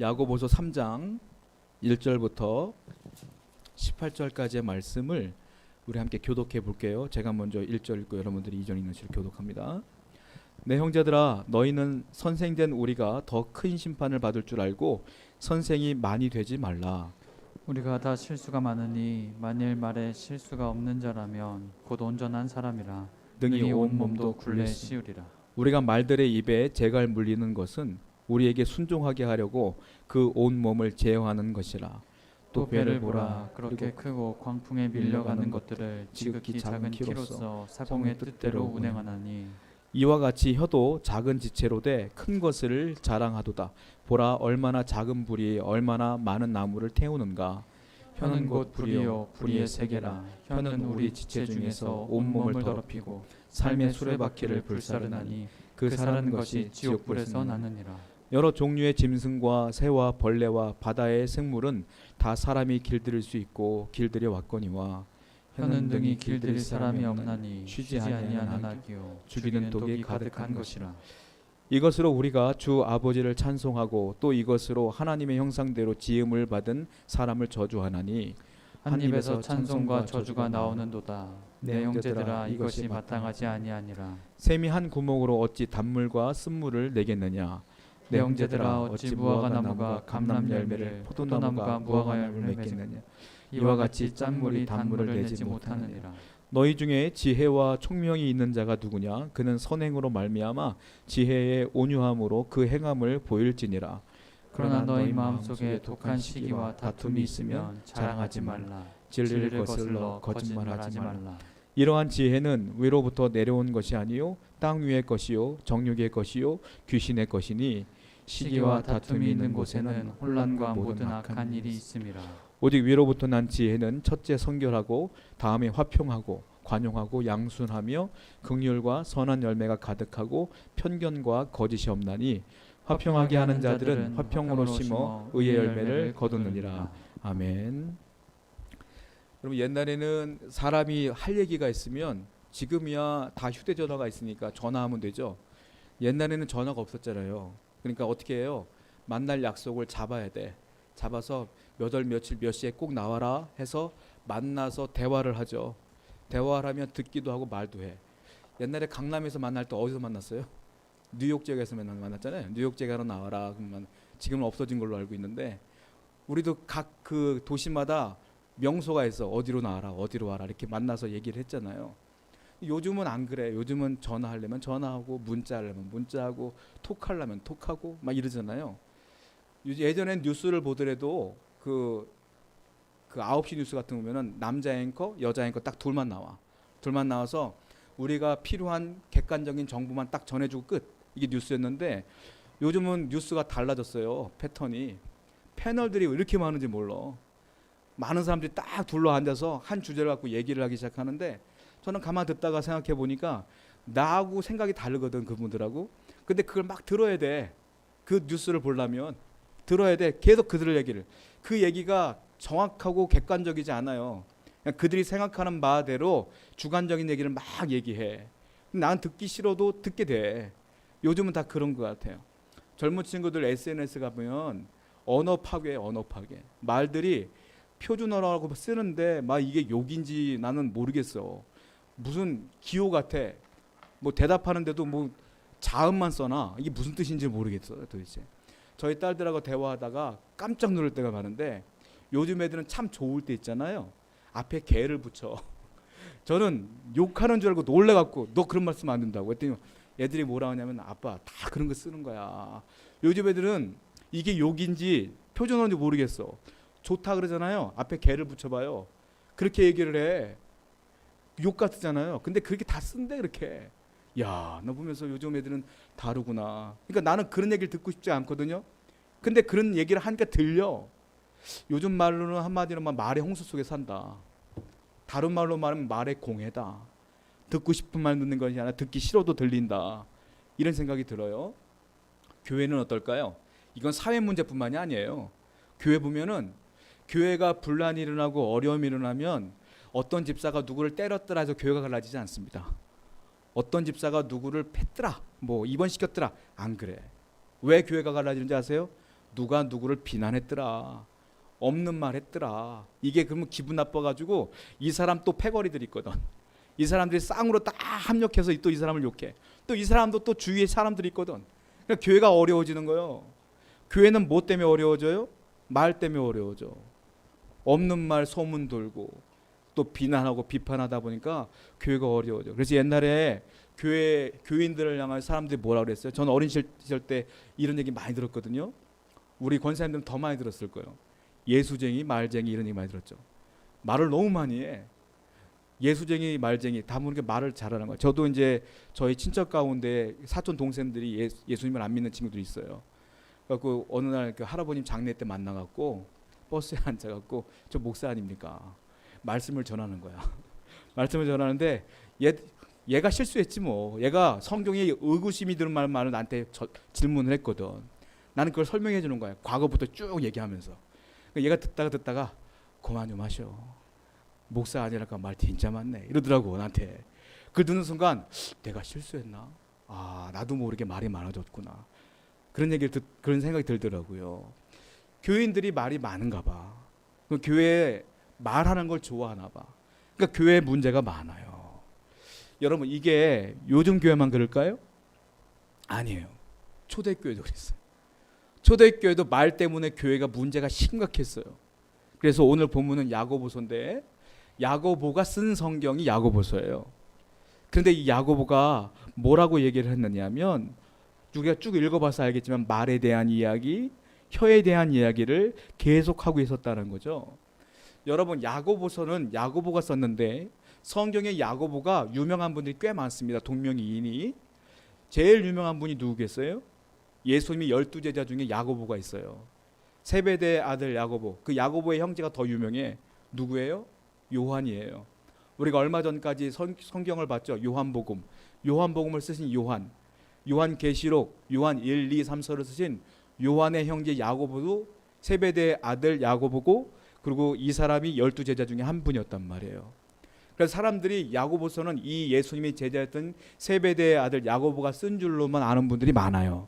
야고보서 3장 1절부터 18절까지의 말씀을 우리 함께 교독해 볼게요. 제가 먼저 1절 읽고 여러분들이 2절 읽는 식으로 교독합니다. 내 형제들아, 너희는 선생된 우리가 더 큰 심판을 받을 줄 알고 선생이 많이 되지 말라. 우리가 다 실수가 많으니 만일 말에 실수가 없는 자라면 곧 온전한 사람이라 능히 온 몸도 굴레 씌우리라. 우리가 말들의 입에 재갈 물리는 것은 우리에게 순종하게 하려고 그 온 몸을 제어하는 것이라. 또 배를 보라. 그렇게 크고 광풍에 밀려가는 것들을 지극히 작은 키로서 사공의 뜻대로 운행하나니 이와 같이 혀도 작은 지체로 돼 큰 것을 자랑하도다. 보라, 얼마나 작은 불이 얼마나 많은 나무를 태우는가. 혀는 곧 불이요 불의의 세계라. 혀는 우리 지체 중에서 온몸을 더럽히고 삶의 수레바퀴를 불사르나니 그 사르는 것이 지옥불에서 나느니라. 여러 종류의 짐승과 새와 벌레와 바다의 생물은 다 사람이 길들일 수 있고 길들여 왔거니와 혀는 등이 길들일 사람이 없나니 쉬지 쉬지 아니하는 아니하는 악이요 죽이는 죽이는 독이 독이 가득한 가득한 것이라. 이것으로 우리가 주 아버지를 찬송하고 또 이것으로 하나님의 형상대로 지음을 받은 사람을 저주하나니 한 입에서 찬송과 저주가 나오는도다. 내 형제들아, 이것이 마땅하지 아니하니라. 샘이 한 구멍으로 어찌 단물과 쓴물을 내겠느냐. 내 형제들아, 어찌 무화과 나무가 감람 열매를 포도나무가 무화과 열매를 맺느냐. 이와 같이 짠물이 단물을 내지 못하느니라. 너희 중에 지혜와 총명이 있는 자가 누구냐. 그는 선행으로 말미암아 지혜의 온유함으로 그 행함을 보일지니라. 그러나 너희 마음속에 독한 시기와 다툼이 있으면 자랑하지 말라. 진리를 거슬러 거짓말하지 말라. 이러한 지혜는 위로부터 내려온 것이 아니요 땅 위의 것이요 정욕의 것이요 귀신의 것이니 시기와 다툼이 있는 곳에는 혼란과 모든 악한 일이 있음이라. 오직 위로부터 난 지혜는 첫째 성결하고 다음에 화평하고 관용하고 양순하며 긍휼과 선한 열매가 가득하고 편견과 거짓이 없나니 화평하게 하는 자들은 화평으로 심어 의의 열매를 거두느니라. 아멘. 여러분, 옛날에는 사람이 할 얘기가 있으면 지금이야 다 휴대전화가 있으니까 전화하면 되죠. 옛날에는 전화가 없었잖아요. 그러니까 어떻게 해요? 만날 약속을 잡아야 돼. 잡아서 몇 월 며칠 몇 시에 꼭 나와라 해서 만나서 대화를 하죠. 대화를 하면 듣기도 하고 말도 해. 옛날에 강남에서 만날 때 어디서 만났어요? 뉴욕 지역에서 만났잖아요. 뉴욕 지역으로 나와라. 그러면 지금은 없어진 걸로 알고 있는데 우리도 각 그 도시마다 명소가 있어. 어디로 나와라, 어디로 와라 이렇게 만나서 얘기를 했잖아요. 요즘은 안 그래. 요즘은 전화하려면 전화하고 문자하려면 문자하고 톡하려면 톡하고 막 이러잖아요. 예전엔 뉴스를 보더라도 그 9시 뉴스 같은 거 보면은 남자 앵커, 여자 앵커 딱 둘만 나와. 둘만 나와서 우리가 필요한 객관적인 정보만 딱 전해주고 끝. 이게 뉴스였는데 요즘은 뉴스가 달라졌어요. 패턴이. 패널들이 왜 이렇게 많은지 몰라. 많은 사람들이 딱 둘러 앉아서 한 주제를 갖고 얘기를 하기 시작하는데 저는 가만 듣다가 생각해 보니까 나하고 생각이 다르거든, 그분들하고. 근데 그걸 막 들어야 돼. 그 뉴스를 보려면 들어야 돼. 계속 그들의 얘기를. 그 얘기가 정확하고 객관적이지 않아요. 그냥 그들이 생각하는 바대로 주관적인 얘기를 막 얘기해. 난 듣기 싫어도 듣게 돼. 요즘은 다 그런 것 같아요. 젊은 친구들 SNS 가보면 언어 파괴. 말들이 표준어라고 쓰는데 막 이게 욕인지 나는 모르겠어. 무슨 기호 같아. 뭐 대답하는데도 뭐 자음만 써놔. 이게 무슨 뜻인지 모르겠어요, 도대체. 저희 딸들하고 대화하다가 깜짝 놀랄 때가 많은데 요즘 애들은 참 좋을 때 있잖아요. 앞에 개를 붙여. 저는 욕하는 줄 알고 놀래갖고 너 그런 말씀 안 된다고 했더니 애들이 뭐라 하냐면 아빠 다 그런 거 쓰는 거야. 요즘 애들은 이게 욕인지 표준어인지 모르겠어. 좋다 그러잖아요. 앞에 개를 붙여봐요. 그렇게 얘기를 해. 욕 같잖아요. 근데 그렇게 다 쓴대 그렇게. 야, 너 보면서 요즘 애들은 다르구나. 그러니까 나는 그런 얘기를 듣고 싶지 않거든요. 근데 그런 얘기를 하니까 들려. 요즘 말로는 한마디로 말의 홍수 속에 산다. 다른 말로 말하면 말의 공해다. 듣고 싶은 말 듣는 것이 아니라 듣기 싫어도 들린다. 이런 생각이 들어요. 교회는 어떨까요? 이건 사회 문제뿐만이 아니에요. 교회 보면은 교회가 분란이 일어나고 어려움이 일어나면 어떤 집사가 누구를 때렸더라 해서 교회가 갈라지지 않습니다. 어떤 집사가 누구를 팼더라, 뭐 입원시켰더라, 안 그래. 왜 교회가 갈라지는지 아세요? 누가 누구를 비난했더라, 없는 말 했더라. 이게 그러면 기분 나빠가지고 이 사람 또 패거리들 있거든. 이 사람들이 쌍으로 딱 합력해서 또 이 사람을 욕해. 또 이 사람도 또 주위에 사람들이 있거든. 그러니까 교회가 어려워지는 거예요. 교회는 뭐 때문에 어려워져요? 말 때문에 어려워져. 없는 말 소문 돌고 또 비난하고 비판하다 보니까 교회가 어려워져. 그래서 옛날에 교인들을 향한 사람들이 뭐라 그랬어요? 저는 어린 시절 때 이런 얘기 많이 들었거든요. 우리 권사님들은 더 많이 들었을 거예요. 예수쟁이, 말쟁이 이런 얘기 많이 들었죠. 말을 너무 많이 해. 예수쟁이, 말쟁이 다 모르게 말을 잘하는 거예요. 저도 이제 저희 친척 가운데 사촌 동생들이 예수님을 안 믿는 친구들이 있어요. 그래서 어느 날 그 할아버님 장례 때 만나갖고 버스에 앉아갖고 저 목사 아닙니까? 말씀을 전하는 거야. 말씀을 전하는데 얘가 실수했지 뭐. 얘가 성경에 의구심이 드는 말을 나한테 질문을 했거든. 나는 그걸 설명해 주는 거야. 과거부터 쭉 얘기하면서. 얘가 듣다가 그만 좀 하셔. 목사 아니랄까 말 진짜 많네. 이러더라고 나한테. 그걸 듣는 순간 내가 실수했나? 아 나도 모르게 말이 많아졌구나. 그런 생각이 들더라고요. 교인들이 말이 많은가 봐. 교회에 말하는 걸 좋아하나 봐. 그러니까 교회에 문제가 많아요. 여러분 이게 요즘 교회만 그럴까요? 아니에요. 초대교회도 그랬어요. 초대교회도 말 때문에 교회가 문제가 심각했어요. 그래서 오늘 본문은 야고보서인데 야고보가 쓴 성경이 야고보서예요. 그런데 이 야고보가 뭐라고 얘기를 했느냐면 우리가 쭉 읽어봐서 알겠지만 말에 대한 이야기, 혀에 대한 이야기를 계속하고 있었다는 거죠. 여러분 야고보서는 야고보가 썼는데 성경에 야고보가 유명한 분들이 꽤 많습니다. 동명이인이. 제일 유명한 분이 누구겠어요? 예수님이 12제자 중에 야고보가 있어요. 세베대의 아들 야고보. 그 야고보의 형제가 더 유명해. 누구예요? 요한이에요. 우리가 얼마 전까지 성경을 봤죠. 요한복음. 요한복음을 쓰신 요한. 요한계시록, 요한 1, 2, 3서를 쓰신 요한의 형제 야고보도 세베대의 아들 야고보고 그리고 이 사람이 12제자 중에 한 분이었단 말이에요. 그래서 사람들이 야고보서는 이 예수님이 제자였던 세베대의 아들 야고보가 쓴 줄로만 아는 분들이 많아요.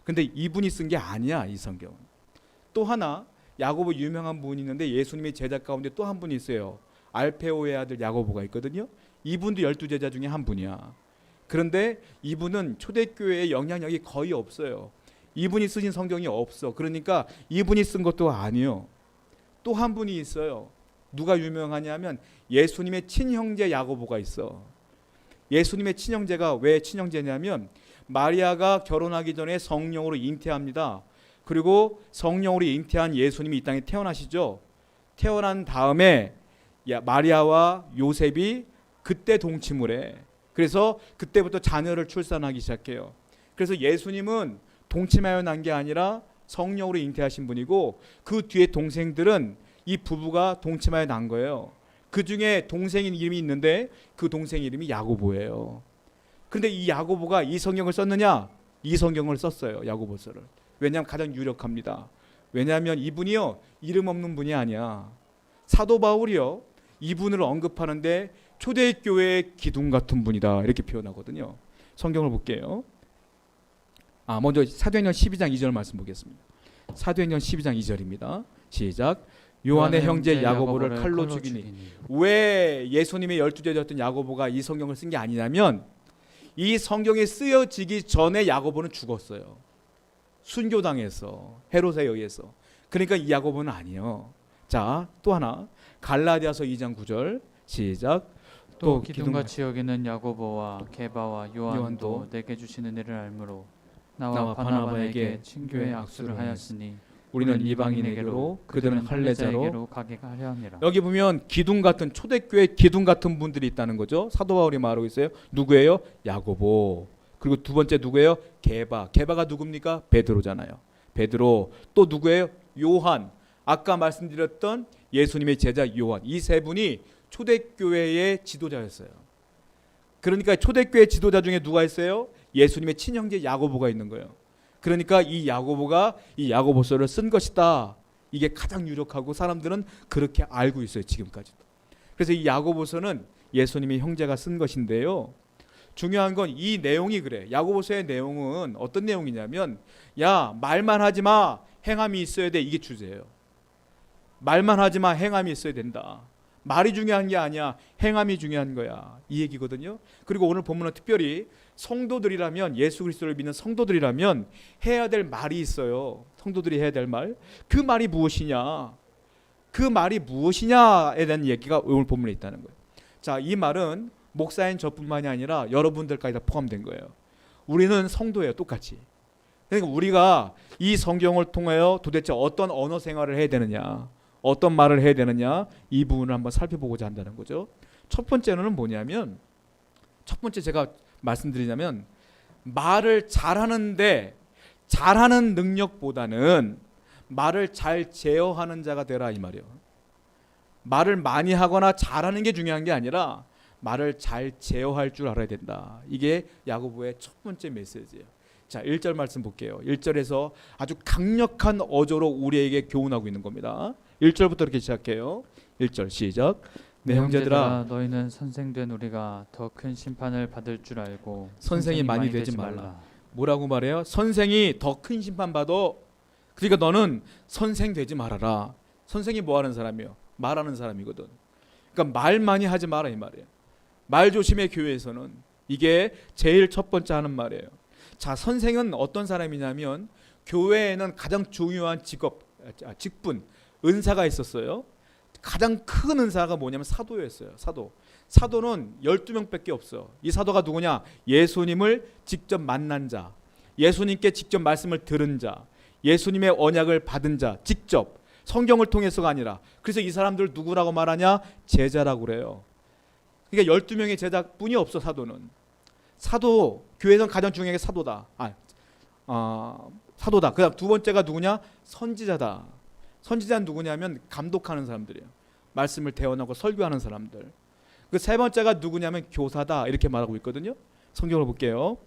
근데 이분이 쓴 게 아니야, 이 성경은. 또 하나 야고보 유명한 분이 있는데 예수님의 제자 가운데 또 한 분이 있어요. 알페오의 아들 야고보가 있거든요. 이분도 12제자 중에 한 분이야. 그런데 이분은 초대교회의 영향력이 거의 없어요. 이분이 쓰신 성경이 없어. 그러니까 이분이 쓴 것도 아니요. 또 한 분이 있어요. 누가 유명하냐면 예수님의 친형제 야고보가 있어. 예수님의 친형제가 왜 친형제냐면 마리아가 결혼하기 전에 성령으로 잉태합니다. 그리고 성령으로 잉태한 예수님이 이 땅에 태어나시죠. 태어난 다음에 마리아와 요셉이 그때 동침을 해. 그래서 그때부터 자녀를 출산하기 시작해요. 그래서 예수님은 동침하여 난 게 아니라 성령으로 잉태하신 분이고 그 뒤에 동생들은 이 부부가 동침하여 난 거예요. 그 중에 동생 이름이 있는데 그 동생 이름이 야고보예요. 그런데 이 야고보가 이 성경을 썼느냐? 이 성경을 썼어요. 야고보서를. 왜냐하면 가장 유력합니다. 왜냐하면 이분이요 이름 없는 분이 아니야. 사도 바울이요 이분을 언급하는데 초대교회의 기둥 같은 분이다 이렇게 표현하거든요. 성경을 볼게요. 먼저 사도행전 12장 2절 말씀 보겠습니다. 사도행전 12장 2절입니다. 시작. 요한의 형제 야고보를 칼로 죽이니. 왜 예수님의 12제자였던 야고보가 이 성경을 쓴 게 아니냐면 이 성경이 쓰여지기 전에 야고보는 죽었어요. 순교당해서 헤롯에 의해서. 그러니까 이 야고보는 아니에요. 자, 또 하나 갈라디아서 2장 9절 시작. 또 기둥같이 여기는 야고보와 게바와 요한도 내게 주신 은혜를 알므로 나와 바나바에게 친교의 악수를 하였으니 우리는 이방인에게로 그들은 할례자로 가게 하려 함이라. 여기 보면 기둥 같은 초대교회 기둥 같은 분들이 있다는 거죠. 사도 바울이 말하고 있어요. 누구예요? 야고보. 그리고 두 번째 누구예요? 게바. 게바가 누굽니까? 베드로잖아요. 베드로. 또 누구예요? 요한. 아까 말씀드렸던 예수님의 제자 요한. 이 세 분이 초대교회의 지도자였어요. 그러니까 초대교회 지도자 중에 누가 있어요? 예수님의 친형제 야고보가 있는 거예요. 그러니까 이 야고보가 이 야고보서를 쓴 것이다. 이게 가장 유력하고 사람들은 그렇게 알고 있어요. 지금까지도. 그래서 이 야고보서는 예수님의 형제가 쓴 것인데요. 중요한 건 이 내용이 그래. 야고보서의 내용은 어떤 내용이냐면 야 말만 하지 마. 행함이 있어야 돼. 이게 주제예요. 말만 하지만 행함이 있어야 된다. 말이 중요한 게 아니야. 행함이 중요한 거야. 이 얘기거든요. 그리고 오늘 본문은 특별히 성도들이라면, 예수 그리스도를 믿는 성도들이라면 해야 될 말이 있어요. 성도들이 해야 될 말. 그 말이 무엇이냐? 그 말이 무엇이냐에 대한 얘기가 오늘 본문에 있다는 거예요. 자, 이 말은 목사인 저뿐만이 아니라 여러분들까지 다 포함된 거예요. 우리는 성도예요. 똑같이. 그러니까 우리가 이 성경을 통하여 도대체 어떤 언어 생활을 해야 되느냐, 어떤 말을 해야 되느냐, 이 부분을 한번 살펴보고자 한다는 거죠. 첫 번째는 뭐냐면, 첫 번째 제가 말씀드리자면, 말을 잘하는데 잘하는 능력보다는 말을 잘 제어하는 자가 되라, 이 말이에요. 말을 많이 하거나 잘하는 게 중요한 게 아니라 말을 잘 제어할 줄 알아야 된다. 이게 야고보의 첫 번째 메시지예요. 자, 1절 말씀 볼게요. 1절에서 아주 강력한 어조로 우리에게 교훈하고 있는 겁니다. 1절부터 이렇게 시작해요. 1절 시작. 내 형제들아, 너희는 선생된 우리가 더 큰 심판을 받을 줄 알고 선생이 많이 되지 말라. 뭐라고 말해요? 선생이 더 큰 심판 받아. 그러니까 너는 선생 되지 말아라. 선생이 뭐 하는 사람이에요? 말하는 사람이거든. 그러니까 말 많이 하지 마라, 이 말이에요. 말 조심해. 교회에서는 이게 제일 첫 번째 하는 말이에요. 자, 선생은 어떤 사람이냐면 교회에는 가장 중요한 직분, 은사가 있었어요. 가장 큰 은사가 뭐냐면 사도였어요. 사도는 12명밖에 없어. 이 사도가 누구냐? 예수님을 직접 만난 자, 예수님께 직접 말씀을 들은 자, 예수님의 언약을 받은 자, 직접 성경을 통해서가 아니라. 그래서 이 사람들 누구라고 말하냐? 제자라고 그래요. 그러니까 12명의 제자뿐이 없어. 사도, 교회에서는 가장 중요한 게 사도다. 사도다. 그다음 두 번째가 누구냐? 선지자다. 선지자는 누구냐면 감독하는 사람들이에요. 말씀을 대언하고 설교하는 사람들. 그 세 번째가 누구냐면 교사다. 이렇게 말하고 있거든요. 성경을 볼게요.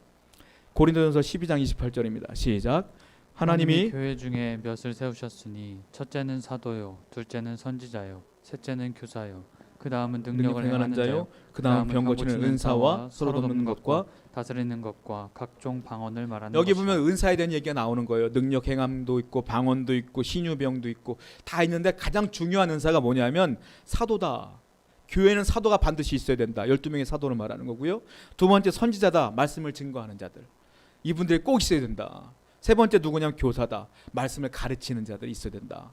고린도전서 12장 28절입니다. 시작. 하나님이 교회 중에 몇을 세우셨으니 첫째는 사도요, 둘째는 선지자요, 셋째는 교사요, 그 다음은 능력을 행하는 자요, 그 다음 병 고치는 은사와 서로 돕는 것과 다스리는 것과 각종 방언을 말하는 여기 것이요. 보면 은사에 대한 얘기가 나오는 거예요. 능력 행함도 있고 방언도 있고 신유병도 있고 다 있는데 가장 중요한 은사가 뭐냐면 사도다. 교회는 사도가 반드시 있어야 된다. 12명의 사도를 말하는 거고요. 두 번째 선지자다. 말씀을 증거하는 자들. 이분들이 꼭 있어야 된다. 세 번째 누구냐면 교사다. 말씀을 가르치는 자들이 있어야 된다.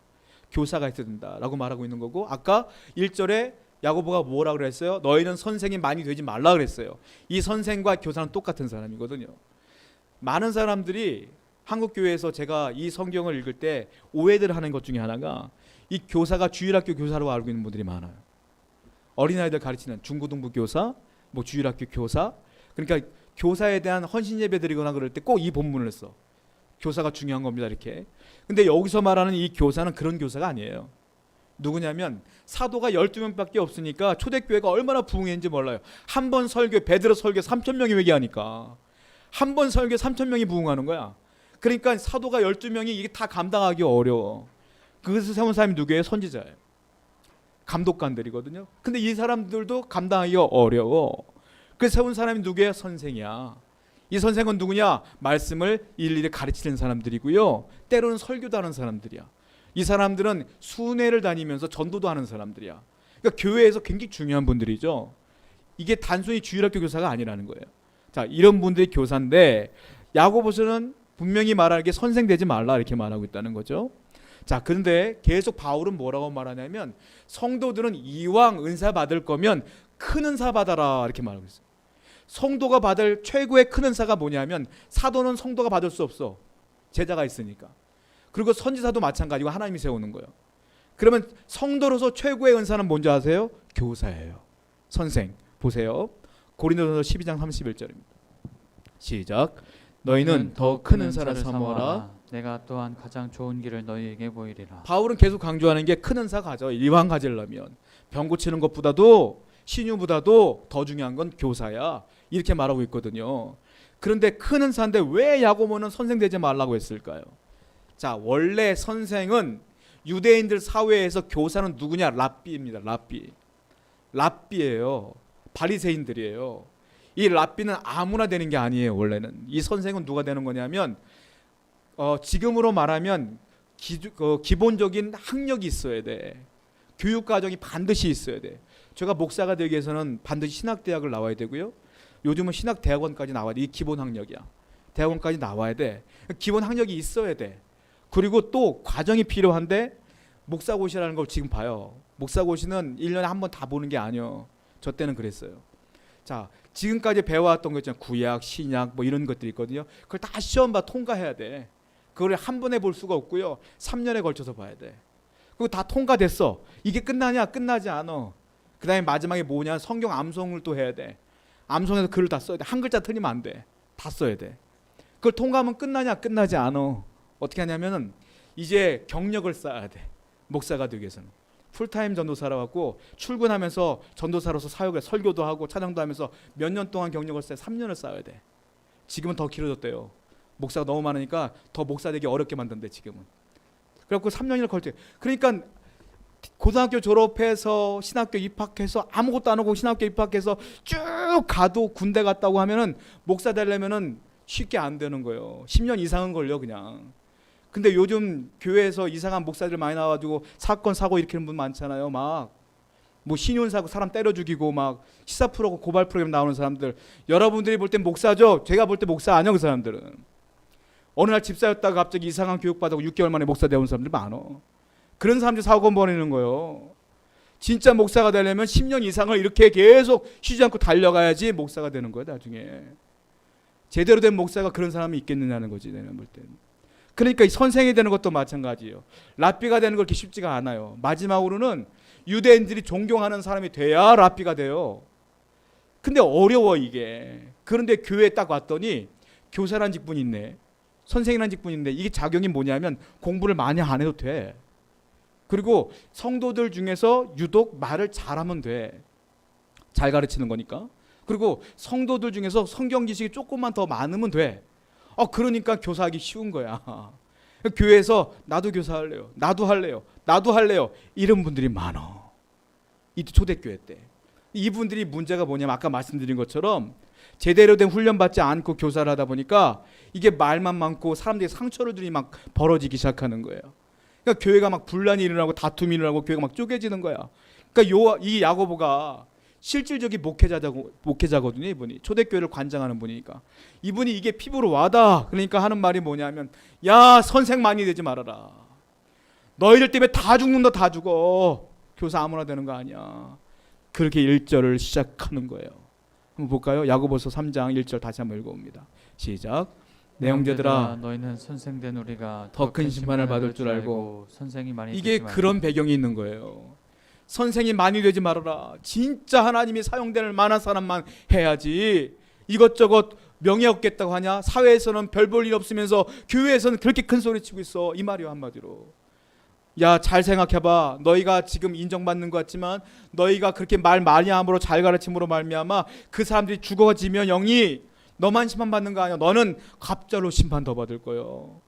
교사가 있어야 된다라고 말하고 있는 거고, 아까 1절에 야고보가 뭐라 그랬어요? 너희는 선생이 많이 되지 말라 그랬어요. 이 선생과 교사는 똑같은 사람이거든요. 많은 사람들이 한국 교회에서 제가 이 성경을 읽을 때 오해들 하는 것 중에 하나가 이 교사가 주일학교 교사로 알고 있는 분들이 많아요. 어린아이들 가르치는 중고등부 교사, 뭐 주일학교 교사. 그러니까 교사에 대한 헌신 예배 드리거나 그럴 때 꼭 이 본문을 써. 교사가 중요한 겁니다, 이렇게. 근데 여기서 말하는 이 교사는 그런 교사가 아니에요. 누구냐면 사도가 12명밖에 없으니까 초대교회가 얼마나 부흥했는지 몰라요. 한 번 설교, 베드로 설교 3,000명이 회개하니까 한 번 설교 3,000명이 부흥하는 거야. 그러니까 사도가 12명이 이게 다 감당하기 어려워. 그것을 세운 사람이 누구예요? 선지자예요. 감독관들이거든요. 근데 이 사람들도 감당하기가 어려워. 그래서 세운 사람이 누구예요? 선생이야. 이 선생은 누구냐? 말씀을 일일이 가르치는 사람들이고요. 때로는 설교도 하는 사람들이야. 이 사람들은 순회를 다니면서 전도도 하는 사람들이야. 그러니까 교회에서 굉장히 중요한 분들이죠. 이게 단순히 주일학교 교사가 아니라는 거예요. 자, 이런 분들이 교사인데 야고보서는 분명히 말할 게 선생 되지 말라 이렇게 말하고 있다는 거죠. 자, 그런데 계속 바울은 뭐라고 말하냐면 성도들은 이왕 은사 받을 거면 큰 은사 받아라 이렇게 말하고 있어요. 성도가 받을 최고의 큰 은사가 뭐냐면 사도는 성도가 받을 수 없어. 제자가 있으니까. 그리고 선지자도 마찬가지고 하나님이 세우는 거예요. 그러면 성도로서 최고의 은사는 뭔지 아세요? 교사예요. 선생. 보세요. 고린도전서 12장 31절입니다. 시작. 너희는 더 큰 은사를 사모하라. 내가 또한 가장 좋은 길을 너희에게 보이리라. 바울은 계속 강조하는 게 큰 은사 가져. 이왕 가지려면 병 고치는 것보다도 신유보다도 더 중요한 건 교사야. 이렇게 말하고 있거든요. 그런데 큰 은사인데 왜 야고보는 선생 되지 말라고 했을까요? 자, 원래 선생은 유대인들 사회에서 교사는 누구냐? 랍비입니다. 랍비예요. 바리새인들이에요. 이 랍비는 아무나 되는 게 아니에요. 원래는 이 선생은 누가 되는 거냐면 지금으로 말하면 기본적인 학력이 있어야 돼. 교육 과정이 반드시 있어야 돼. 제가 목사가 되기 위해서는 반드시 신학대학을 나와야 되고요. 요즘은 신학대학원까지 나와야 돼. 이게 기본 학력이야. 대학원까지 나와야 돼. 기본 학력이 있어야 돼. 그리고 또 과정이 필요한데 목사고시라는 걸 지금 봐요. 목사고시는 1년에 한 번 다 보는 게 아니에요. 저 때는 그랬어요. 자, 지금까지 배워왔던 거 있잖아요. 구약, 신약 뭐 이런 것들이 있거든요. 그걸 다 시험 봐 통과해야 돼. 그걸 한 번에 볼 수가 없고요. 3년에 걸쳐서 봐야 돼. 그거 다 통과됐어. 이게 끝나냐? 끝나지 않아. 그 다음에 마지막에 뭐냐? 성경 암송을 또 해야 돼. 암송해서 글을 다 써야 돼. 한 글자 틀리면 안 돼. 다 써야 돼. 그걸 통과하면 끝나냐? 끝나지 않아. 어떻게 하냐면은 이제 경력을 쌓아야 돼. 목사가 되기 위해서는. 풀타임 전도사라고 하고 출근하면서 전도사로서 사역을 설교도 하고 찬양도 하면서 몇 년 동안 경력을 쌓아야 3년을 쌓아야 돼. 지금은 더 길어졌대요. 목사가 너무 많으니까 더 목사 되기 어렵게 만든대 지금은. 그래갖고 3년을 걸쳐. 그러니까 고등학교 졸업해서 신학교 입학해서 아무것도 안 하고 신학교 입학해서 쭉 가도 군대 갔다고 하면은 목사 되려면은 쉽게 안 되는 거예요. 10년 이상은 걸려 그냥. 근데 요즘 교회에서 이상한 목사들 많이 나와가지고 사건 사고 일으키는 분 많잖아요. 막 뭐 신윤 사고 사람 때려 죽이고 막 시사 프로고 고발 프로그램 나오는 사람들. 여러분들이 볼 땐 목사죠. 제가 볼 때 목사 아니야 그 사람들은. 어느 날 집사였다가 갑자기 이상한 교육 받고 6개월 만에 목사 되어온 사람들 많어. 그런 사람들이 사건 벌이는 거예요. 진짜 목사가 되려면 10년 이상을 이렇게 계속 쉬지 않고 달려가야지 목사가 되는 거야 나중에. 제대로 된 목사가 그런 사람이 있겠느냐는 거지 내가 볼 때는. 그러니까 선생이 되는 것도 마찬가지예요. 랍비가 되는 거 그렇게 쉽지가 않아요. 마지막으로는 유대인들이 존경하는 사람이 돼야 랍비가 돼요. 근데 어려워 이게. 그런데 교회에 딱 왔더니 교사란 직분이 있네. 선생이라는 직분이 있는데 이게 작용이 뭐냐면 공부를 많이 안 해도 돼. 그리고 성도들 중에서 유독 말을 잘하면 돼. 잘 가르치는 거니까. 그리고 성도들 중에서 성경 지식이 조금만 더 많으면 돼. 그러니까 교사하기 쉬운 거야. 교회에서 나도 교사할래요. 나도 할래요. 나도 할래요. 이런 분들이 많아. 이 초대교회 때. 이분들이 문제가 뭐냐면 아까 말씀드린 것처럼 제대로 된 훈련 받지 않고 교사를 하다 보니까 이게 말만 많고 사람들이 상처들이 막 벌어지기 시작하는 거예요. 그러니까 교회가 막 분란이 일어나고 다툼이 일어나고 교회가 막 쪼개지는 거야. 그러니까 이 야고보가 실질적인 목회자거든요. 이분이 초대교회를 관장하는 분이니까 이분이 이게 피부로 와다. 그러니까 하는 말이 뭐냐면 야 선생 많이 되지 말아라. 너희들 때문에 다 죽는다. 다 죽어. 교사 아무나 되는 거 아니야. 그렇게 1절을 시작하는 거예요. 한번 볼까요? 야고보서 3장 1절 다시 한번 읽어봅니다. 시작. 내 형제들아 너희는 선생된 우리가 더 큰 심판을 받을 줄 알고. 선생이 많이 이게 그런 배경이 있는 거예요. 선생이 많이 되지 말아라. 진짜 하나님이 사용될 만한 사람만 해야지. 이것저것 명예 얻겠다고 하냐? 사회에서는 별 볼 일 없으면서 교회에서는 그렇게 큰 소리 치고 있어. 이 말이요 한마디로. 야 잘 생각해봐. 너희가 지금 인정받는 것 같지만 너희가 그렇게 말 많이 함으로 잘 가르침으로 말미암아 그 사람들이 죽어지면 영이 너만 심판받는 거 아니야. 너는 갑자로 심판 더 받을 거예요.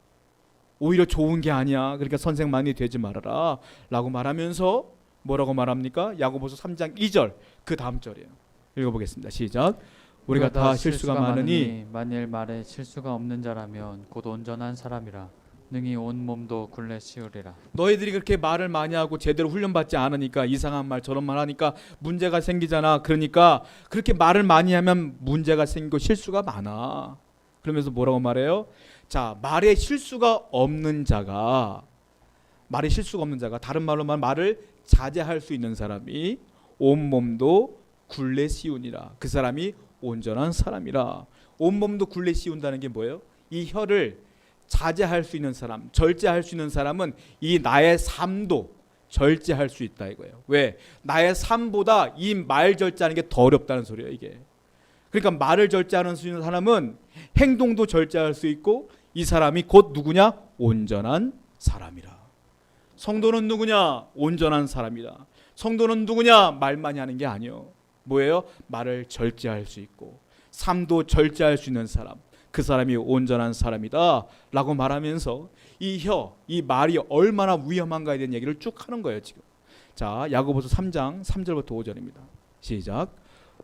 오히려 좋은 게 아니야. 그러니까 선생 많이 되지 말아라 라고 말하면서 뭐라고 말합니까? 야고보서 3장 2절 그 다음 절이에요. 읽어보겠습니다. 시작. 우리가 다 실수가 많으니 만일 말에 실수가 없는 자라면 곧 온전한 사람이라 능히 온 몸도 굴레 씌우리라. 너희들이 그렇게 말을 많이 하고 제대로 훈련받지 않으니까 이상한 말 저런 말 하니까 문제가 생기잖아. 그러니까 그렇게 말을 많이 하면 문제가 생기고 실수가 많아. 그러면서 뭐라고 말해요? 자, 말에 실수가 없는 자가 다른 말로 말하면 말을 자제할 수 있는 사람이 온몸도 굴레 씌우니라. 그 사람이 온전한 사람이라. 온몸도 굴레 씌운다는 게 뭐예요? 이 혀를 자제할 수 있는 사람, 절제할 수 있는 사람은 이 나의 삶도 절제할 수 있다 이거예요. 왜? 나의 삶보다 이 말 절제하는 게 더 어렵다는 소리예요 이게. 그러니까 말을 절제하는 수 있는 사람은 행동도 절제할 수 있고 이 사람이 곧 누구냐? 온전한 사람이라. 성도는 누구냐? 온전한 사람이다. 성도는 누구냐? 말 많이 하는 게 아니요. 뭐예요? 말을 절제할 수 있고 삶도 절제할 수 있는 사람. 그 사람이 온전한 사람이다 라고 말하면서 이 말이 얼마나 위험한가에 대한 얘기를 쭉 하는 거예요 지금. 자, 야고보서 3장 3절부터 5절입니다. 시작.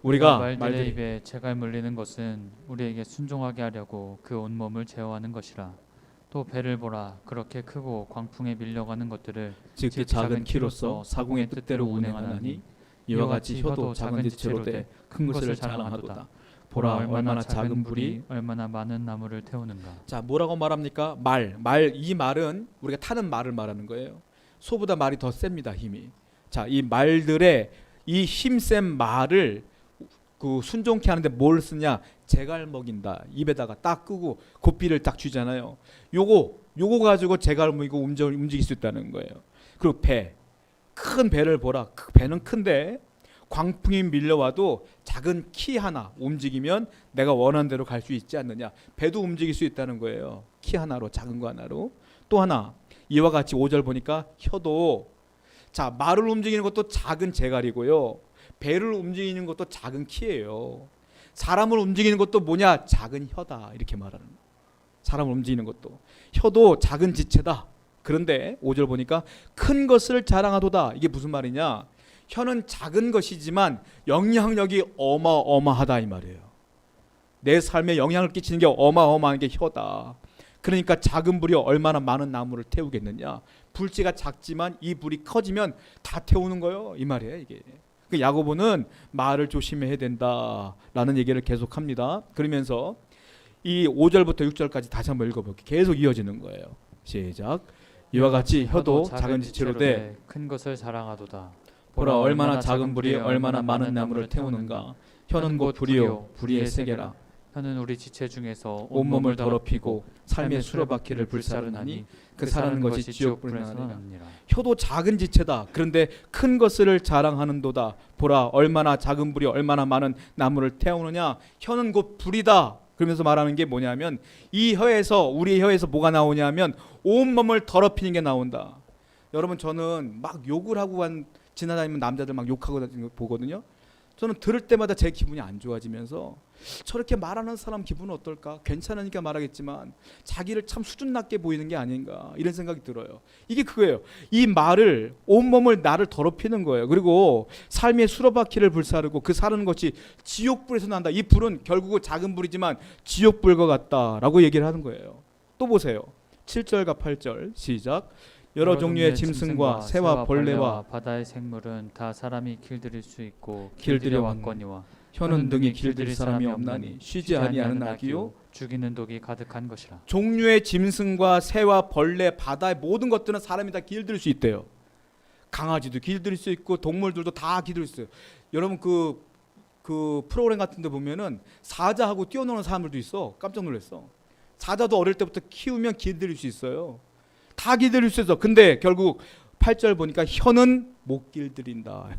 우리가 말들의 입에 재갈 물리는 것은 우리에게 순종하게 하려고 그 온몸을 제어하는 것이라. 또 배를 보라. 그렇게 크고 광풍에 밀려가는 것들을 즉 그 작은 키로서 사공의 뜻대로 운행하나니 이와 같이 혀도 작은 지체로 돼 큰 것을 자랑하도다. 보라 얼마나 작은 불이 얼마나 많은 나무를 태우는가. 자, 뭐라고 말합니까? 이 말은 우리가 타는 말을 말하는 거예요. 소보다 말이 더 셉니다, 힘이. 자, 이 말들의 이 힘센 말을 그 순종케 하는데 뭘 쓰냐? 제갈 먹인다. 입에다가 딱 끄고 고삐를 딱 쥐잖아요. 요거 가지고 제갈 먹이고 움직일 수 있다는 거예요. 그리고 큰 배를 보라. 배는 큰데 광풍이 밀려와도 작은 키 하나 움직이면 내가 원하는 대로 갈 수 있지 않느냐. 배도 움직일 수 있다는 거예요. 키 하나로, 작은 거 하나로. 또 하나, 이와 같이 5절 보니까 혀도, 자, 말을 움직이는 것도 작은 제갈이고요, 배를 움직이는 것도 작은 키예요. 사람을 움직이는 것도 뭐냐? 작은 혀다. 이렇게 말하는 거예요. 사람을 움직이는 것도 혀도 작은 지체다. 그런데 5절 보니까 큰 것을 자랑하도다. 이게 무슨 말이냐? 혀는 작은 것이지만 영향력이 어마어마하다 이 말이에요. 내 삶에 영향을 끼치는 게 어마어마한 게 혀다. 그러니까 작은 불이 얼마나 많은 나무를 태우겠느냐. 불씨가 작지만 이 불이 커지면 다 태우는 거예요. 이 말이에요. 이게. 그 야고보는 말을 조심해야 된다라는 얘기를 계속합니다. 그러면서 이 5절부터 6절까지 다시 한번 읽어볼게요. 계속 이어지는 거예요. 시작. 이와 같이 혀도 작은 지체로 돼 큰 것을 자랑하도다. 보라 얼마나 작은 불이 얼마나 많은 나무를 태우는가. 혀는 곧 불이요 불의의 세계라. 혀는 우리 지체 중에서 온몸을 더럽히고 삶의 수레바퀴를 불사르나니 그 사는 것이 지옥불에서 나느니라. 혀도 작은 지체다. 그런데 큰 것을 자랑하는도다. 보라 얼마나 작은 불이 얼마나 많은 나무를 태우느냐. 혀는 곧 불이다. 그러면서 말하는 게 뭐냐면 이 혀에서, 우리 혀에서 뭐가 나오냐면 온몸을 더럽히는 게 나온다. 여러분, 저는 막 욕을 하고 지나다니면 남자들 막 욕하고 다니는 거 보거든요. 저는 들을 때마다 제 기분이 안 좋아지면서 저렇게 말하는 사람 기분은 어떨까? 괜찮으니까 말하겠지만 자기를 참 수준 낮게 보이는 게 아닌가, 이런 생각이 들어요. 이게 그거예요. 이 말을, 온몸을 나를 더럽히는 거예요. 그리고 삶의 수레바퀴를 불사르고 그 사는 것이 지옥불에서 난다. 이 불은 결국은 작은 불이지만 지옥불과 같다라고 얘기를 하는 거예요. 또 보세요. 7절과 8절 시작. 여러 종류의 짐승과 새와 벌레와 바다의 생물은 다 사람이 길들일 수 있고 길들여 왔거니와 혀는 등이 길들일 사람이 없나니 쉬지 아니하는 악이요 죽이는 독이 가득한 것이라. 종류의 짐승과 새와 벌레, 바다의 모든 것들은 사람이 다 길들일 수 있대요. 강아지도 길들일 수 있고 동물들도 다 길들일 수 있어요. 여러분 그 프로그램 같은 데 보면은 사자하고 뛰어노는 사람들도 있어. 깜짝 놀랐어. 사자도 어릴 때부터 키우면 길들일 수 있어요. 다 길들일 수 있어. 근데 결국 8절 보니까 혀는 못 길들인다.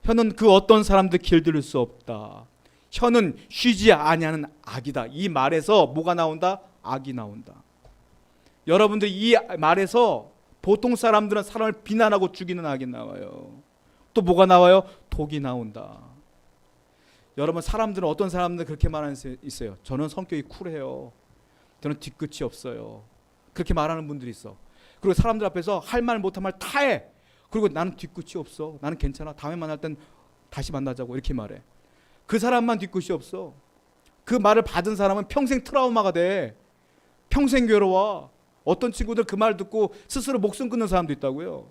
혀는 그 어떤 사람도 길들일 수 없다. 혀는 쉬지 아니하는 악이다. 이 말에서 뭐가 나온다? 악이 나온다. 여러분들, 이 말에서 보통 사람들은 사람을 비난하고 죽이는 악이 나와요. 또 뭐가 나와요? 독이 나온다. 여러분, 사람들은, 어떤 사람들 그렇게 말하는 게 있어요. 저는 성격이 쿨해요. 저는 뒤끝이 없어요. 그렇게 말하는 분들이 있어. 그리고 사람들 앞에서 할 말 못한 말 다 해. 그리고 나는 뒤끝이 없어. 나는 괜찮아. 다음에 만날 땐 다시 만나자고 이렇게 말해. 그 사람만 뒤끝이 없어. 그 말을 받은 사람은 평생 트라우마가 돼. 평생 괴로워. 어떤 친구들 그 말 듣고 스스로 목숨 끊는 사람도 있다고요.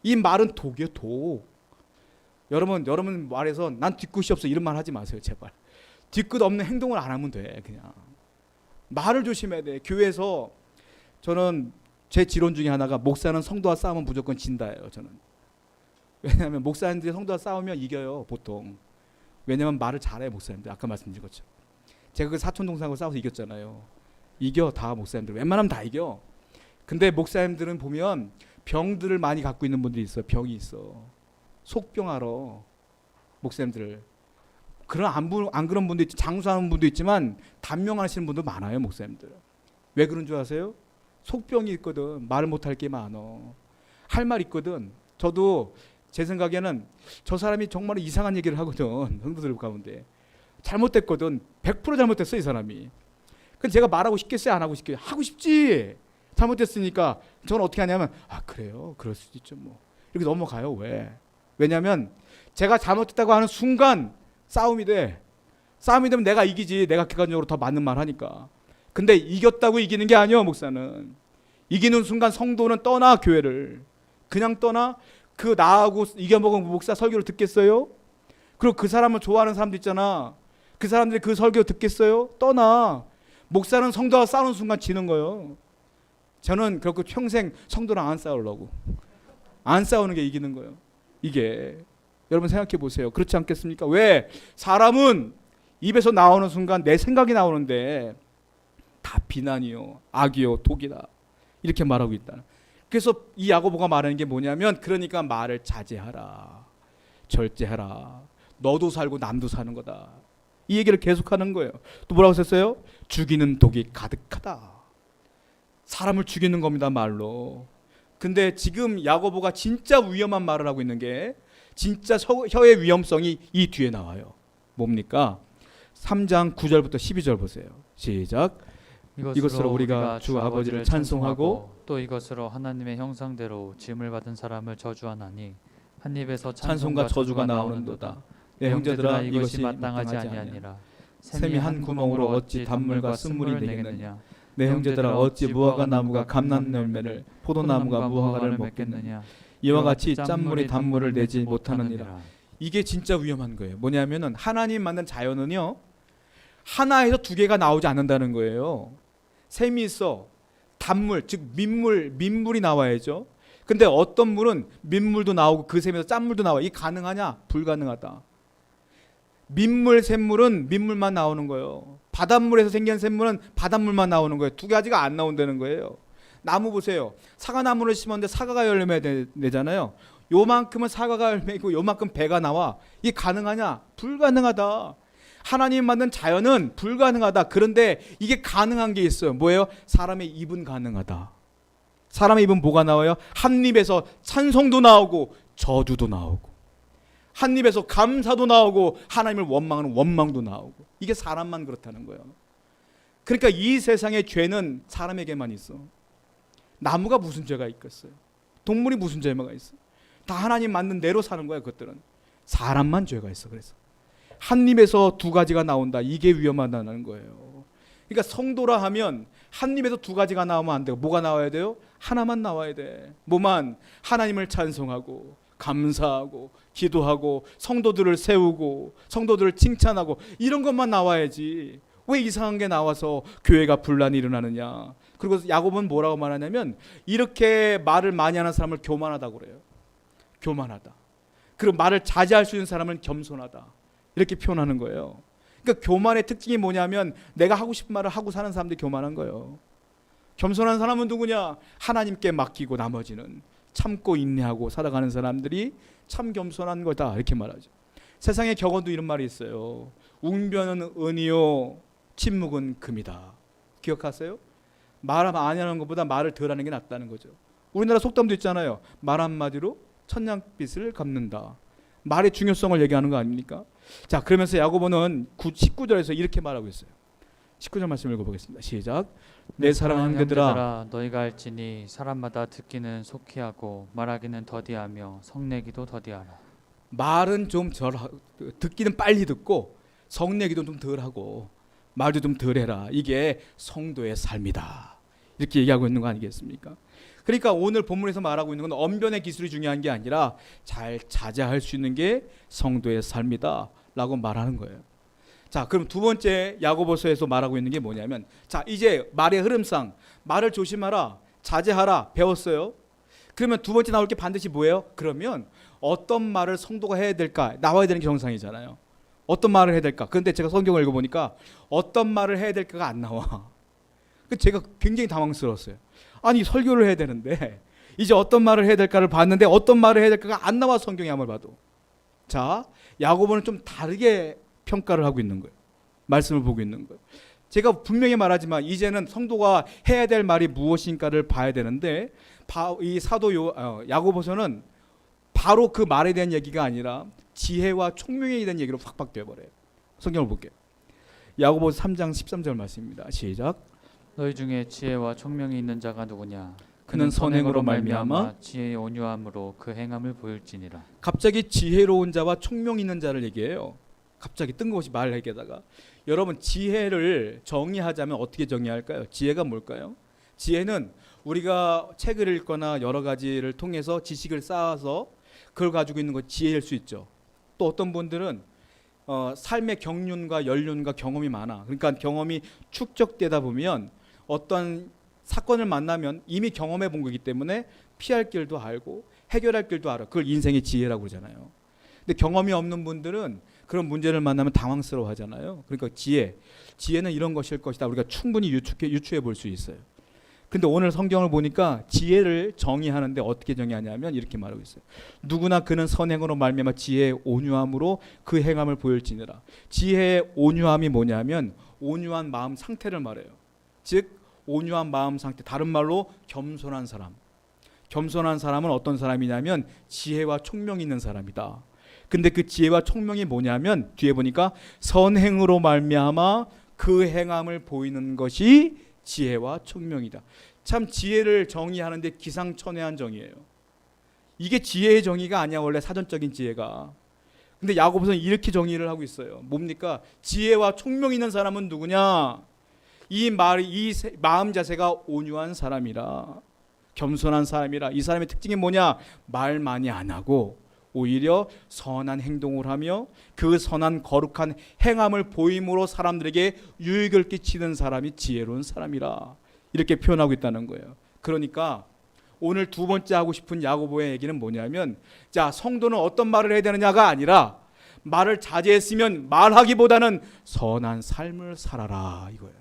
이 말은 독이에요, 독. 여러분 말에서 난 뒤끝이 없어 이런 말 하지 마세요, 제발. 뒤끝 없는 행동을 안 하면 돼. 그냥 말을 조심해야 돼. 교회에서 저는 제 지론 중에 하나가 목사는 성도와 싸우면 무조건 진다예요. 저는. 왜냐하면 목사님들이 성도와 싸우면 이겨요, 보통. 왜냐하면 말을 잘해, 목사님들. 아까 말씀드린 것처럼. 제가 그 사촌 동생하고 싸워서 이겼잖아요. 이겨, 다 목사님들. 웬만하면 다 이겨. 근데 목사님들은 보면 병들을 많이 갖고 있는 분들이 있어요. 병이 있어. 속병 알아, 목사님들. 안 그런 분도 있지, 장수하는 분도 있지만 단명하시는 분도 많아요, 목사님들. 왜 그런 줄 아세요? 속병이 있거든. 말을 못할 게 많어. 할 말 있거든. 저도 제 생각에는 저 사람이 정말 이상한 얘기를 하거든. 성도들 가운데 잘못됐거든. 100% 잘못됐어, 이 사람이. 근데 제가 말하고 싶겠어요, 안 하고 싶겠어요? 하고 싶지. 잘못됐으니까 저는 어떻게 하냐면, 아 그래요, 그럴 수도 있죠 뭐, 이렇게 넘어가요. 왜냐하면 제가 잘못됐다고 하는 순간 싸움이 돼. 싸움이 되면 내가 이기지. 내가 객관적으로 더 맞는 말 하니까. 근데 이겼다고 이기는 게 아니에요. 목사는 이기는 순간 성도는 떠나, 교회를 그냥 떠나. 그 나하고 이겨먹은 목사 설교를 듣겠어요? 그리고 그 사람을 좋아하는 사람도 있잖아. 그 사람들이 그 설교 듣겠어요? 떠나. 목사는 성도와 싸우는 순간 지는 거예요. 저는 그렇게 평생 성도랑 안 싸우려고. 안 싸우는 게 이기는 거예요. 이게 여러분 생각해 보세요. 그렇지 않겠습니까? 왜? 사람은 입에서 나오는 순간 내 생각이 나오는데 다 비난이요, 악이요, 독이다, 이렇게 말하고 있다. 그래서 이 야고보가 말하는 게 뭐냐면, 그러니까 말을 자제하라, 절제하라. 너도 살고 남도 사는 거다. 이 얘기를 계속하는 거예요. 또 뭐라고 썼어요? 죽이는 독이 가득하다. 사람을 죽이는 겁니다, 말로. 근데 지금 야고보가 진짜 위험한 말을 하고 있는 게, 진짜 혀의 위험성이 이 뒤에 나와요. 뭡니까? 3장 9절부터 12절 보세요. 시작. 이것으로 우리가 주 아버지를 찬송하고 또 이것으로 하나님의 형상대로 지음을 받은 사람을 저주하나니 한 입에서 찬송과 저주가 나오는도다. 내 형제들아, 이것이 마땅하지 아니하니라. 샘이 한 구멍으로 어찌 단물과 쓴물이 되겠느냐. 내 형제들아, 어찌 무화과 나무가 감람 열매를, 포도나무가 무화과를 먹겠느냐. 이와 같이 짠물이 단물을 내지 못하느니라. 이게 진짜 위험한 거예요. 뭐냐면은 하나님 만든 자연은요, 하나에서 두 개가 나오지 않는다는 거예요. 샘이 있어. 단물, 즉 민물이 나와야죠. 근데 어떤 물은 민물도 나오고 그 샘에서 짠물도 나와. 이게 가능하냐? 불가능하다. 민물, 샘물은 민물만 나오는 거예요. 바닷물에서 생긴 샘물은 바닷물만 나오는 거예요. 두 가지가 안 나온다는 거예요. 나무 보세요. 사과나무를 심었는데 사과가 열매 내잖아요. 요만큼은 사과가 열매이고 요만큼 배가 나와. 이게 가능하냐? 불가능하다. 하나님 만든 자연은 불가능하다. 그런데 이게 가능한 게 있어요. 뭐예요? 사람의 입은 가능하다. 사람의 입은 뭐가 나와요? 한 입에서 찬송도 나오고 저주도 나오고, 한 입에서 감사도 나오고 하나님을 원망하는 원망도 나오고. 이게 사람만 그렇다는 거예요. 그러니까 이 세상의 죄는 사람에게만 있어. 나무가 무슨 죄가 있겠어요? 동물이 무슨 죄가 있어? 다 하나님 만든 대로 사는 거야. 그것들은 사람만 죄가 있어. 그래서 한 입에서 두 가지가 나온다. 이게 위험하다는 거예요. 그러니까 성도라 하면 한 입에서 두 가지가 나오면 안 돼요. 뭐가 나와야 돼요? 하나만 나와야 돼. 뭐만? 하나님을 찬송하고 감사하고 기도하고 성도들을 세우고 성도들을 칭찬하고 이런 것만 나와야지. 왜 이상한 게 나와서 교회가 분란이 일어나느냐. 그리고 야고보는 뭐라고 말하냐면, 이렇게 말을 많이 하는 사람을 교만하다고 그래요. 교만하다. 그리고 말을 자제할 수 있는 사람은 겸손하다. 이렇게 표현하는 거예요. 그러니까 교만의 특징이 뭐냐면, 내가 하고 싶은 말을 하고 사는 사람들이 교만한 거예요. 겸손한 사람은 누구냐? 하나님께 맡기고 나머지는 참고 인내하고 살아가는 사람들이 참 겸손한 거다. 이렇게 말하죠. 세상의 격언도 이런 말이 있어요. 웅변은 은이요 침묵은 금이다. 기억하세요? 말 많이 하는 것보다 말을 덜 하는 게 낫다는 거죠. 우리나라 속담도 있잖아요. 말 한마디로 천냥빚을 갚는다. 말의 중요성을 얘기하는 거 아닙니까? 자, 그러면서 야고보는 19절에서 이렇게 말하고 있어요. 19절 말씀 읽어보겠습니다. 시작. 내 사랑하는 형제들아, 너희가 알지니 사람마다 듣기는 속히 하고 말하기는 더디하며 성내기도 더디하라. 말은 좀 듣기는 빨리 듣고 성내기도 좀 덜하고 말도 좀 덜해라. 이게 성도의 삶이다. 이렇게 얘기하고 있는 거 아니겠습니까? 그러니까 오늘 본문에서 말하고 있는 건 언변의 기술이 중요한 게 아니라 잘 자제할 수 있는 게 성도의 삶이다 라고 말하는 거예요. 자, 그럼 두 번째 야고보서에서 말하고 있는 게 뭐냐면, 자, 이제 말의 흐름상 말을 조심하라, 자제하라 배웠어요. 그러면 두 번째 나올 게 반드시 뭐예요? 그러면 어떤 말을 성도가 해야 될까? 나와야 되는 게 정상이잖아요. 어떤 말을 해야 될까? 그런데 제가 성경을 읽어보니까 어떤 말을 해야 될까가 안 나와. 제가 굉장히 당황스러웠어요. 아니, 설교를 해야 되는데 이제 어떤 말을 해야 될까를 봤는데 어떤 말을 해야 될까가 안 나와. 성경에 아무리 봐도. 자, 야고보는 좀 다르게 평가를 하고 있는 거예요. 말씀을 보고 있는 거예요. 제가 분명히 말하지만 이제는 성도가 해야 될 말이 무엇인가를 봐야 되는데, 이 사도 야고보서는 바로 그 말에 대한 얘기가 아니라 지혜와 총명에 대한 얘기로 확 되어버려요. 성경을 볼게요. 야고보서 3장 13절 말씀입니다. 시작. 너희 중에 지혜와 총명이 있는 자가 누구냐? 그는 선행으로 말미암아 지혜의 온유함으로 그 행함을 보일지니라. 갑자기 지혜로운 자와 총명 있는 자를 얘기해요. 갑자기 뜬금없이 말하게다가 여러분 지혜를 정의하자면 어떻게 정의할까요? 지혜가 뭘까요? 지혜는 우리가 책을 읽거나 여러 가지를 통해서 지식을 쌓아서 그걸 가지고 있는 거 지혜일 수 있죠. 또 어떤 분들은 삶의 경륜과 연륜과 경험이 많아. 그러니까 경험이 축적되다 보면 어떤 사건을 만나면 이미 경험해 본 거기 때문에 피할 길도 알고 해결할 길도 알아. 그걸 인생의 지혜라고 그러잖아요. 근데 경험이 없는 분들은 그런 문제를 만나면 당황스러워 하잖아요. 그러니까 지혜는 이런 것일 것이다. 우리가 충분히 유추해 볼 수 있어요. 근데 오늘 성경을 보니까 지혜를 정의하는데 어떻게 정의하냐면 이렇게 말하고 있어요. 누구나 그는 선행으로 말미암아 지혜의 온유함으로 그 행함을 보일지니라. 지혜의 온유함이 뭐냐면 온유한 마음 상태를 말해요. 즉 온유한 마음 상태, 다른 말로 겸손한 사람. 겸손한 사람은 어떤 사람이냐면 지혜와 총명이 있는 사람이다. 근데 그 지혜와 총명이 뭐냐면 뒤에 보니까 선행으로 말미암아 그 행함을 보이는 것이 지혜와 총명이다. 참 지혜를 정의하는데 기상천외한 정의예요. 이게 지혜의 정의가 아니야. 원래 사전적인 지혜가. 근데 야고보서는 이렇게 정의를 하고 있어요. 뭡니까? 지혜와 총명 있는 사람은 누구냐? 이 마음 자세가 온유한 사람이라, 겸손한 사람이라. 이 사람의 특징이 뭐냐? 말 많이 안 하고 오히려 선한 행동을 하며 그 선한 거룩한 행함을 보임으로 사람들에게 유익을 끼치는 사람이 지혜로운 사람이라. 이렇게 표현하고 있다는 거예요. 그러니까 오늘 두 번째 하고 싶은 야고보의 얘기는 뭐냐면, 자, 성도는 어떤 말을 해야 되느냐가 아니라 말을 자제했으면 말하기보다는 선한 삶을 살아라, 이거예요.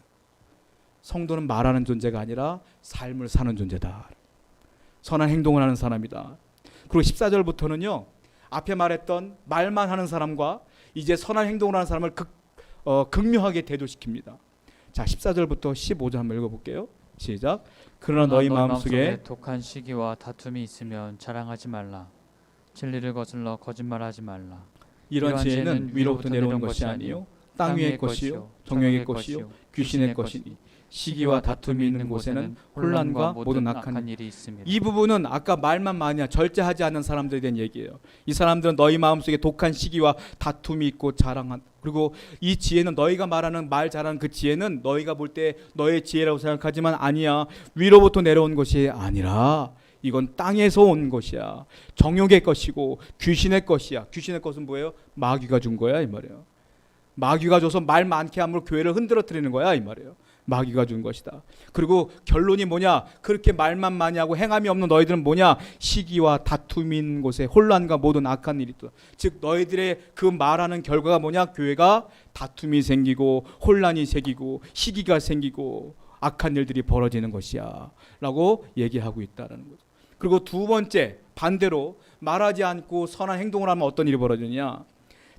성도는 말하는 존재가 아니라 삶을 사는 존재다. 선한 행동을 하는 사람이다. 그리고 14절부터는요, 앞에 말했던 말만 하는 사람과 이제 선한 행동을 하는 사람을 극명하게 대조시킵니다. 자, 14절부터 15절 한번 읽어볼게요. 시작. 그러나 너희 마음속에 독한 시기와 다툼이 있으면 자랑하지 말라. 진리를 거슬러 거짓말하지 말라. 이런 지혜는 위로부터 내려온 것이 아니요 땅 위의 것이요 정욕의 것이요 귀신의 것이니 시기와 다툼이 있는 곳에는 혼란과 모든 악한 일이 있습니다. 이 부분은 아까 말만 많이 절제하지 않는 사람들에 대한 얘기예요. 이 사람들은 너희 마음속에 독한 시기와 다툼이 있고 자랑한, 그리고 이 지혜는 너희가 말하는 말 잘하는 그 지혜는 너희가 볼 때 너의 지혜라고 생각하지만 아니야. 위로부터 내려온 것이 아니라 이건 땅에서 온 것이야. 정욕의 것이고 귀신의 것이야. 귀신의 것은 뭐예요? 마귀가 준 거야 이 말이에요. 마귀가 줘서 말 많게 함으로 교회를 흔들어뜨리는 거야 이 말이에요. 마귀가 준 것이다. 그리고 결론이 뭐냐? 그렇게 말만 많이 하고 행함이 없는 너희들은 뭐냐? 시기와 다툼이 있는 곳에 혼란과 모든 악한 일이 있다. 즉 너희들의 그 말하는 결과가 뭐냐? 교회가 다툼이 생기고 혼란이 생기고 시기가 생기고 악한 일들이 벌어지는 것이야 라고 얘기하고 있다는 거죠. 그리고 두 번째, 반대로 말하지 않고 선한 행동을 하면 어떤 일이 벌어지냐?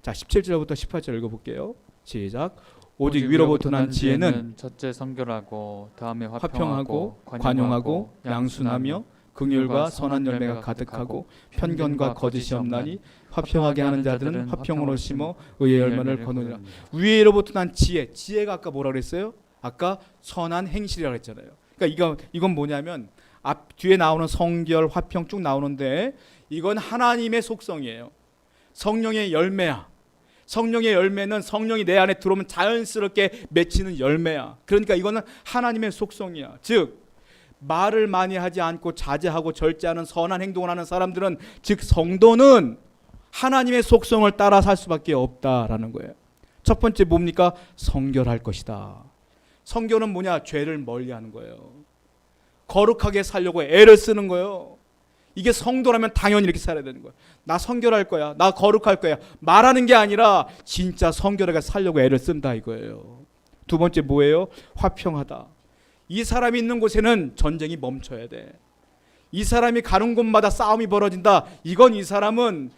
자, 17절부터 18절 읽어볼게요. 시작. 오직 위로부터 난 지혜는 첫째 성결하고 다음에 화평하고 관용하고 양순하며 긍휼과 선한 열매가 가득하고 편견과 거짓이 없나니 화평하게 하는 자들은 화평으로 심어 의의 열매를 거두리라. 위로부터 난 지혜. 지혜가 아까 뭐라 그랬어요? 아까 선한 행실이라고 했잖아요. 그러니까 이건 뭐냐면 앞 뒤에 나오는 성결, 화평 쭉 나오는데 이건 하나님의 속성이에요. 성령의 열매야. 성령의 열매는 성령이 내 안에 들어오면 자연스럽게 맺히는 열매야. 그러니까 이거는 하나님의 속성이야. 즉 말을 많이 하지 않고 자제하고 절제하는 선한 행동을 하는 사람들은, 즉 성도는 하나님의 속성을 따라 살 수밖에 없다라는 거예요. 첫 번째 뭡니까? 성결할 것이다. 성결은 뭐냐? 죄를 멀리하는 거예요. 거룩하게 살려고 애를 쓰는 거예요. 이게 성도라면 당연히 이렇게 살아야 되는 거야. 나 성결할 거야. 나 거룩할 거야. 말하는 게 아니라 진짜 성결하게 살려고 애를 쓴다 이거예요. 두 번째 뭐예요? 화평하다. 이 사람이 있는 곳에는 전쟁이 멈춰야 돼. 이 사람이 가는 곳마다 싸움이 벌어진다. 이건 이 사람은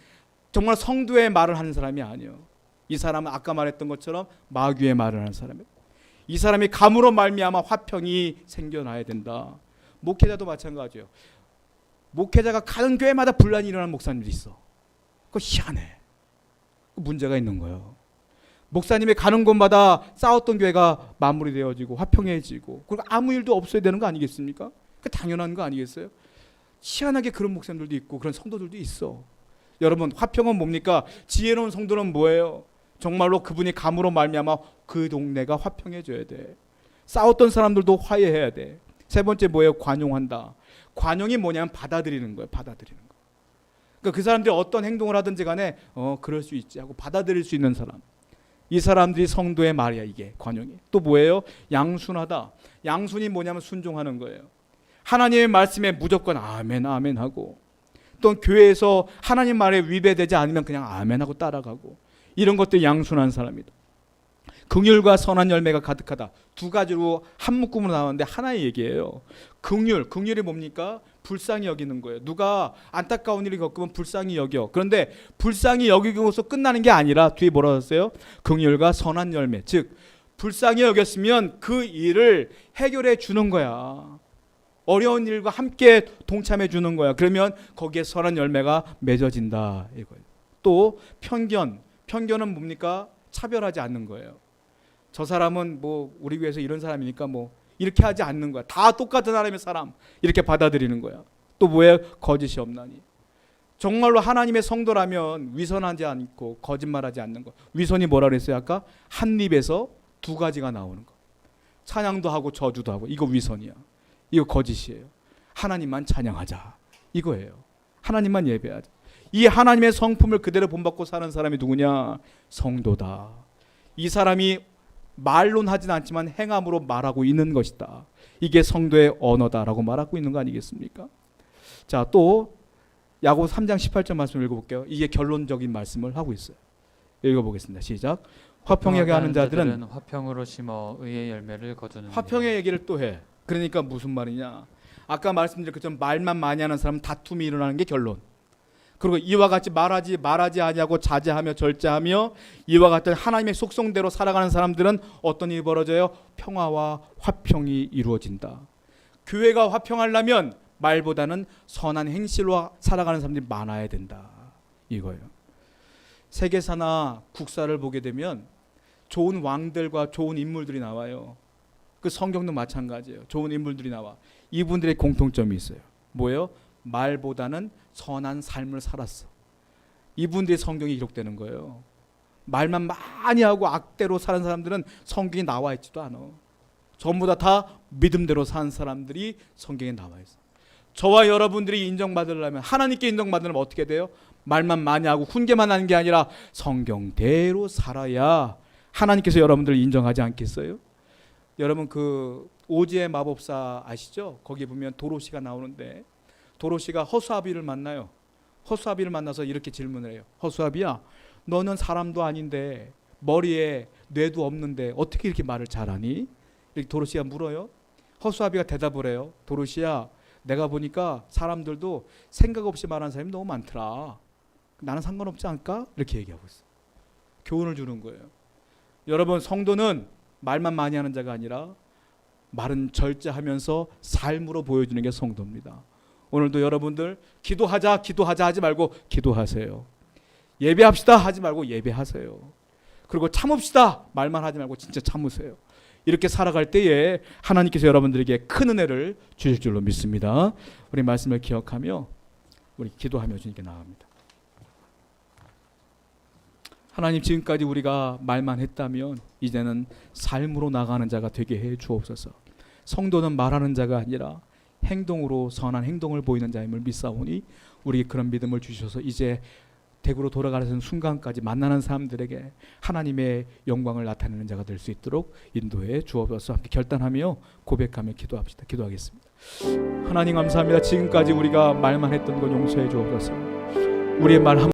정말 성도의 말을 하는 사람이 아니에요. 이 사람은 아까 말했던 것처럼 마귀의 말을 하는 사람이에요. 이 사람이 감으로 말미암아 화평이 생겨나야 된다. 목회자도 마찬가지예요. 목회자가 가는 교회마다 분란이 일어나는 목사님도 있어. 그거 희한해. 문제가 있는 거예요. 목사님이 가는 곳마다 싸웠던 교회가 마무리되어지고 화평해지고 그리고 아무 일도 없어야 되는 거 아니겠습니까? 그 당연한 거 아니겠어요? 희한하게 그런 목사님들도 있고 그런 성도들도 있어. 여러분, 화평은 뭡니까? 지혜로운 성도는 뭐예요? 정말로 그분이 감으로 말미암아 그 동네가 화평해져야 돼. 싸웠던 사람들도 화해해야 돼. 세 번째 뭐예요? 관용한다. 관용이 뭐냐면 받아들이는 거예요. 받아들이는 거. 그러니까 그 사람들이 어떤 행동을 하든지 간에 그럴 수 있지 하고 받아들일 수 있는 사람. 이 사람들이 성도의 말이야. 이게 관용이. 또 뭐예요? 양순하다. 양순이 뭐냐면 순종하는 거예요. 하나님의 말씀에 무조건 아멘 아멘 하고, 또 교회에서 하나님 말에 위배되지 않으면 그냥 아멘 하고 따라가고, 이런 것들이 양순한 사람이다. 긍휼과 선한 열매가 가득하다. 두 가지로 한 묶음으로 나오는데 하나의 얘기예요. 긍휼이 뭡니까? 불쌍히 여기는 거예요. 누가 안타까운 일을 겪으면 불쌍히 여겨. 그런데 불쌍히 여기고서 끝나는 게 아니라 뒤에 뭐라고 했어요? 긍휼과 선한 열매. 즉 불쌍히 여겼으면 그 일을 해결해 주는 거야. 어려운 일과 함께 동참해 주는 거야. 그러면 거기에 선한 열매가 맺어진다 이거예요. 또 편견은 뭡니까? 차별하지 않는 거예요. 저 사람은 뭐 우리 교회에서 이런 사람이니까 뭐 이렇게 하지 않는 거야. 다 똑같은 하나님의 사람 이렇게 받아들이는 거야. 또 뭐예요? 거짓이 없나니. 정말로 하나님의 성도라면 위선하지 않고 거짓말하지 않는 거. 위선이 뭐라 그랬어요? 아까 한 입에서 두 가지가 나오는 거. 찬양도 하고 저주도 하고. 이거 위선이야. 이거 거짓이에요. 하나님만 찬양하자 이거예요. 하나님만 예배하자. 이 하나님의 성품을 그대로 본받고 사는 사람이 누구냐? 성도다. 이 사람이 말론 하진 않지만 행함으로 말하고 있는 것이다. 이게 성도의 언어다라고 말하고 있는 거 아니겠습니까? 자, 또 야고보 3장 18절 말씀 읽어볼게요. 이게 결론적인 말씀을 하고 있어요. 읽어보겠습니다. 시작. 화평하게 하는 자들은 화평으로 심어 의의 열매를 거두는. 화평의 얘기를 또 해. 그러니까 무슨 말이냐? 아까 말씀드린 것처럼 말만 많이 하는 사람은 다툼이 일어나는 게 결론. 그리고 이와 같이 말하지 아니하고 자제하며 절제하며 이와 같은 하나님의 속성대로 살아가는 사람들은 어떤 일이 벌어져요? 평화와 화평이 이루어진다. 교회가 화평하려면 말보다는 선한 행실로 살아가는 사람들이 많아야 된다 이거예요. 세계사나 국사를 보게 되면 좋은 왕들과 좋은 인물들이 나와요. 그 성경도 마찬가지예요. 좋은 인물들이 나와. 이분들의 공통점이 있어요. 뭐예요? 말보다는 선한 삶을 살았어. 이분들의 성경이 기록되는 거예요. 말만 많이 하고 악대로 사는 사람들은 성경에 나와 있지도 않아. 전부 다 믿음대로 사는 사람들이 성경에 나와 있어. 저와 여러분들이 인정받으려면, 하나님께 인정받으려면 어떻게 돼요? 말만 많이 하고 훈계만 하는 게 아니라 성경대로 살아야 하나님께서 여러분들을 인정하지 않겠어요? 여러분 그 오즈의 마법사 아시죠? 거기 보면 도로시가 나오는데 도로시가 허수아비를 만나요. 허수아비를 만나서 이렇게 질문을 해요. 허수아비야, 너는 사람도 아닌데 머리에 뇌도 없는데 어떻게 이렇게 말을 잘하니? 이렇게 도로시가 물어요. 허수아비가 대답을 해요. 도로시야, 내가 보니까 사람들도 생각 없이 말하는 사람이 너무 많더라. 나는 상관없지 않을까? 이렇게 얘기하고 있어요. 교훈을 주는 거예요. 여러분, 성도는 말만 많이 하는 자가 아니라 말은 절제하면서 삶으로 보여주는 게 성도입니다. 오늘도 여러분들 기도하자 하지 말고 기도하세요. 예배합시다 하지 말고 예배하세요. 그리고 참읍시다 말만 하지 말고 진짜 참으세요. 이렇게 살아갈 때에 하나님께서 여러분들에게 큰 은혜를 주실 줄로 믿습니다. 우리 말씀을 기억하며 우리 기도하며 주님께 나아갑니다. 하나님, 지금까지 우리가 말만 했다면 이제는 삶으로 나가는 자가 되게 해 주옵소서. 성도는 말하는 자가 아니라 행동으로 선한 행동을 보이는 자임을 믿사오니 우리에게 그런 믿음을 주셔서 이제 대구로 돌아가는 순간까지 만나는 사람들에게 하나님의 영광을 나타내는 자가 될 수 있도록 인도해 주옵소서. 함께 결단하며 고백하며 기도합시다. 기도하겠습니다. 하나님 감사합니다. 지금까지 우리가 말만 했던 건 용서해 주옵소서. 우리의 말